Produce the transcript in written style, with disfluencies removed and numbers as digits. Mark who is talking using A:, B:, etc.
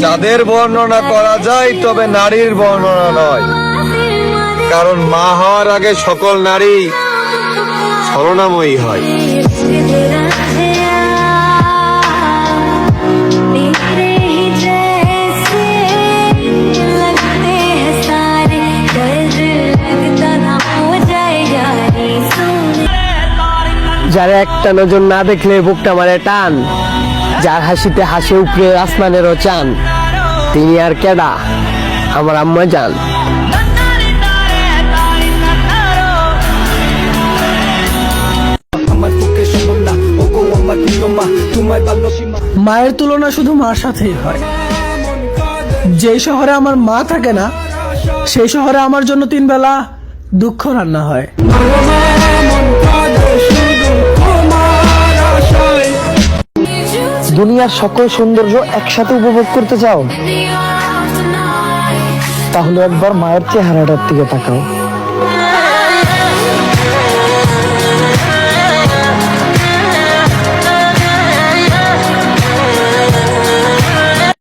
A: চাঁদের বর্ণনা করা যায়, তবে নারীর বর্ণনা নয়, কারণ মা হওয়ার আগে সকল নারী ছলনাময়ী হয়।
B: যারা একটা নজর না দেখলে বুকটা মারে টান, যার হাসিতে হাসি উপরে আসমানেরও চান, তিনি আর কেডা? আমার আম্মা জান।
C: মায়ের তুলনা শুধু মার সাথেই হয়। যেই শহরে আমার মা থাকে না, সেই শহরে আমার জন্য 3 বেলা দুঃখ রান্না হয়।
B: দুনিয়ার সকল সৌন্দর্য একসাথে উপভোগ করতে চাও? তাহলে একবার মায়ের চেহারাটার দিকে তাকাও।